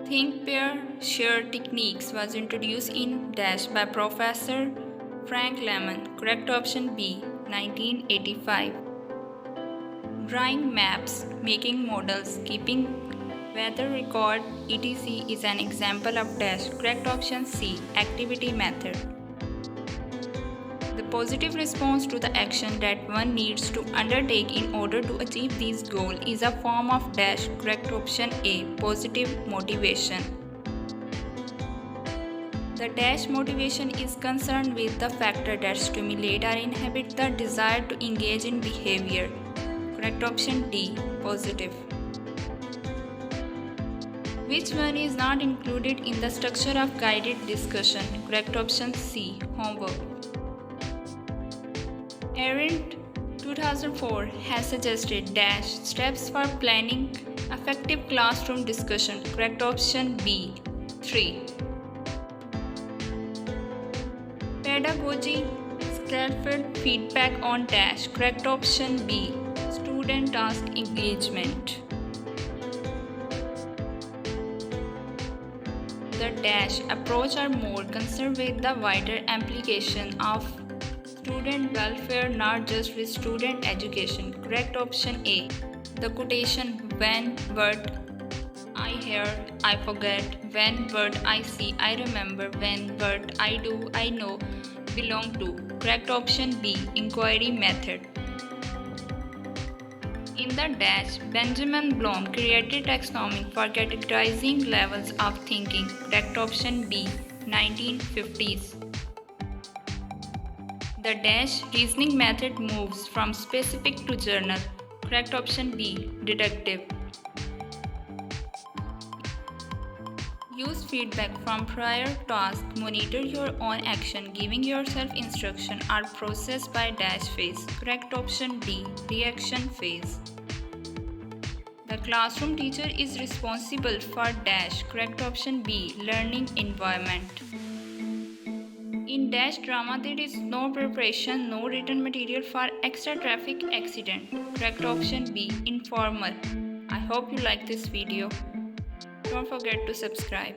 Think, pair, share techniques was introduced in dash by Professor Frank Lemon. Correct option B, 1985. Drawing maps, making models, keeping weather record, etc. is an example of dash. Correct option C, activity method. The positive response to the action that one needs to undertake in order to achieve this goal is a form of dash. Correct option A, positive motivation. The dash motivation is concerned with the factor that stimulate or inhibit the desire to engage in behavior. Correct option D, positive. Which one is not included in the structure of guided discussion? Correct option C, homework. Arendt 2004 has suggested dash steps for planning effective classroom discussion. Correct option B, 3. Pedagogy scaffold feedback on dash. Correct option B, student task engagement. The dash approach are more concerned with the wider implication of student welfare, not just with student education. Correct option A. The quotation when word I hear, I forget, when word I see, I remember, when word I do, I know, belong to. Correct option B. Inquiry method. In the dash, Benjamin Bloom created taxonomy for categorizing levels of thinking. Correct option B. 1950s. The dash reasoning method moves from specific to general. Correct option B, deductive. Use feedback from prior tasks. Monitor your own action, giving yourself instruction are processed by dash phase. Correct option D, reaction phase. The classroom teacher is responsible for dash. Correct option B, learning environment. In dash drama, there is no preparation, no written material for extra traffic accident. Correct option B, informal. I hope you like this video. Don't forget to subscribe.